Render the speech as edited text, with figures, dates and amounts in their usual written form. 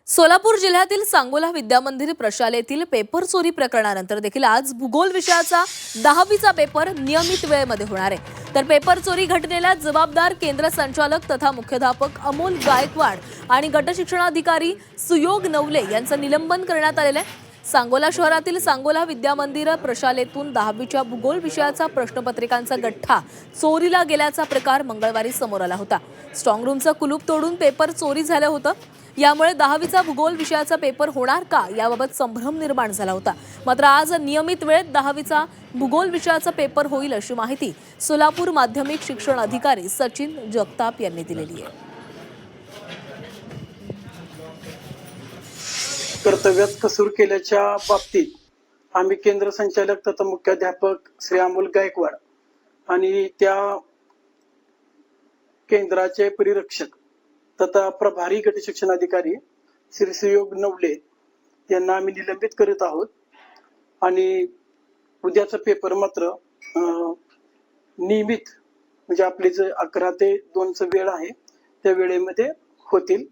सोलापूर जिल्ह्यातील सांगोला विद्यामंदिर प्रशालेतील पेपर चोरी प्रकरणानंतर देखील आज भूगोल विषयाचा 10वीचा पेपर नियमित वेळेमध्ये होणार आहे। तर पेपर चोरी घटनेला जबाबदार केंद्र संचालक तथा मुख्याध्यापक अमोल गायकवाड आणि गट शिक्षणाधिकारी सुयोग नवले यांचं निलंबन करण्यात आलेलं आहे। सांगोला शहरातील सांगोला विद्यामंदिर प्रशालेतून 10वीच्या भूगोल विषयाचा प्रश्नपत्रिकांचा गठ्ठा चोरीला गेल्याचा प्रकार मंगळवारी समोर आला होता। स्ट्रॉंग रूमचं कुलूप तोडून पेपर चोरी झालं होतं। यामुळे 10वीचा भूगोल विषयाचा पेपर होणार का याबाबत संभ्रम निर्माण झाला होता। मात्र आज नियमित वेळेत 10वीचा भूगोल विषयाचा पेपर होईल अशी माहिती सोलापूर माध्यमिक शिक्षण अधिकारी सचिन जगताप यांनी दिलेली आहे। कर्तव्यात कसूर केल्याच्या बाबतीत आम्ही केंद्र संचालक तथा मुख्याध्यापक श्री अमोल गायकवाड आणि त्या केंद्राचे परिरक्षक तथा प्रभारी गट शिक्षण अधिकारी श्री सुयोग नवले यांना आम्ही निलंबित करत आहोत आणि उद्याचा पेपर मात्र नियमित म्हणजे आपले जे 11 ते 2 वेळ आहे त्या वेळेमध्ये होतील।